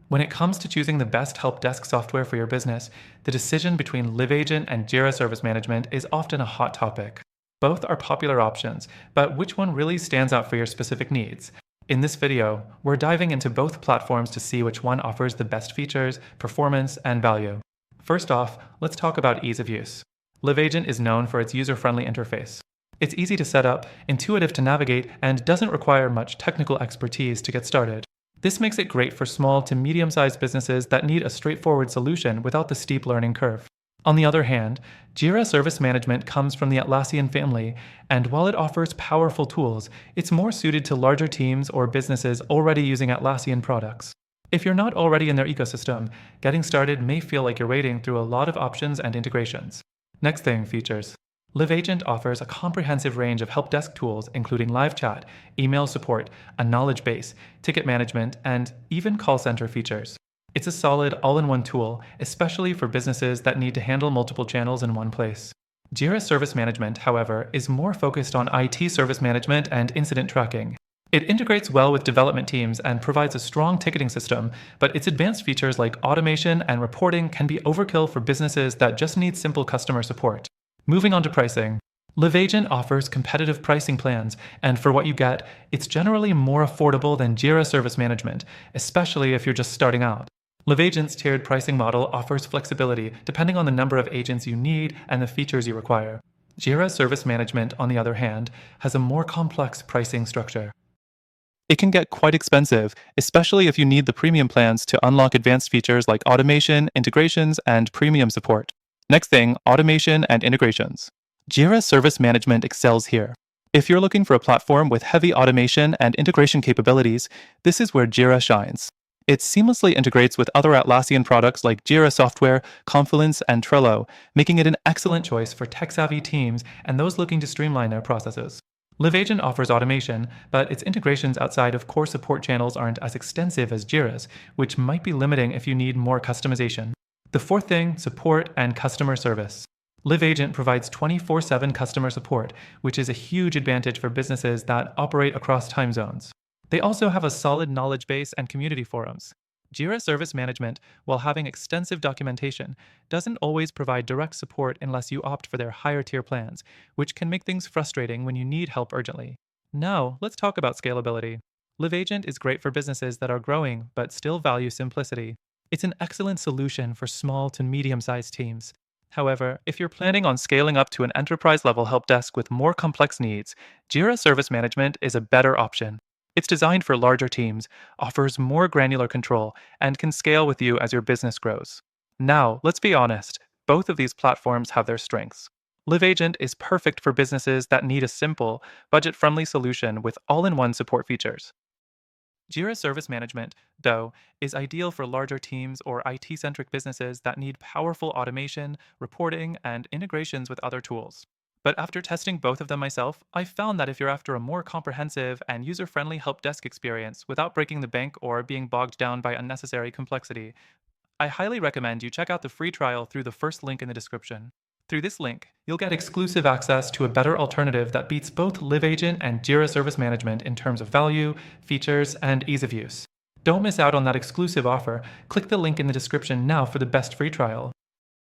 When it comes to choosing the best help desk software for your business, the decision between LiveAgent and Jira Service Management is often a hot topic. Both are popular options, but which one really stands out for your specific needs? In this video, we're diving into both platforms to see which one offers the best features, performance, and value. First off, let's talk about ease of use. LiveAgent is known for its user-friendly interface. It's easy to set up, intuitive to navigate, and doesn't require much technical expertise to get started. This makes it great for small to medium-sized businesses that need a straightforward solution without the steep learning curve. On the other hand, Jira Service Management comes from the Atlassian family, and while it offers powerful tools, it's more suited to larger teams or businesses already using Atlassian products. If you're not already in their ecosystem, getting started may feel like you're wading through a lot of options and integrations. Next thing, features. LiveAgent offers a comprehensive range of help desk tools, including live chat, email support, a knowledge base, ticket management, and even call center features. It's a solid all-in-one tool, especially for businesses that need to handle multiple channels in one place. Jira Service Management, however, is more focused on IT service management and incident tracking. It integrates well with development teams and provides a strong ticketing system, but its advanced features like automation and reporting can be overkill for businesses that just need simple customer support. Moving on to pricing. LiveAgent offers competitive pricing plans, and for what you get, it's generally more affordable than Jira Service Management, especially if you're just starting out. LiveAgent's tiered pricing model offers flexibility depending on the number of agents you need and the features you require. Jira Service Management, on the other hand, has a more complex pricing structure. It can get quite expensive, especially if you need the premium plans to unlock advanced features like automation, integrations, and premium support. Next thing, automation and integrations. Jira Service Management excels here. If you're looking for a platform with heavy automation and integration capabilities, this is where Jira shines. It seamlessly integrates with other Atlassian products like Jira Software, Confluence, and Trello, making it an excellent choice for tech-savvy teams and those looking to streamline their processes. LiveAgent offers automation, but its integrations outside of core support channels aren't as extensive as Jira's, which might be limiting if you need more customization. The fourth thing, support and customer service. LiveAgent provides 24/7 customer support, which is a huge advantage for businesses that operate across time zones. They also have a solid knowledge base and community forums. Jira Service Management, while having extensive documentation, doesn't always provide direct support unless you opt for their higher tier plans, which can make things frustrating when you need help urgently. Now, let's talk about scalability. LiveAgent is great for businesses that are growing but still value simplicity. It's an excellent solution for small to medium-sized teams. However, if you're planning on scaling up to an enterprise-level help desk with more complex needs, Jira Service Management is a better option. It's designed for larger teams, offers more granular control, and can scale with you as your business grows. Now, let's be honest, both of these platforms have their strengths. LiveAgent is perfect for businesses that need a simple, budget-friendly solution with all-in-one support features. Jira Service Management, though, is ideal for larger teams or IT-centric businesses that need powerful automation, reporting, and integrations with other tools. But after testing both of them myself, I found that if you're after a more comprehensive and user-friendly help desk experience without breaking the bank or being bogged down by unnecessary complexity, I highly recommend you check out the free trial through the first link in the description. Through this link, you'll get exclusive access to a better alternative that beats both LiveAgent and Jira Service Management in terms of value, features, and ease of use. Don't miss out on that exclusive offer. Click the link in the description now for the best free trial.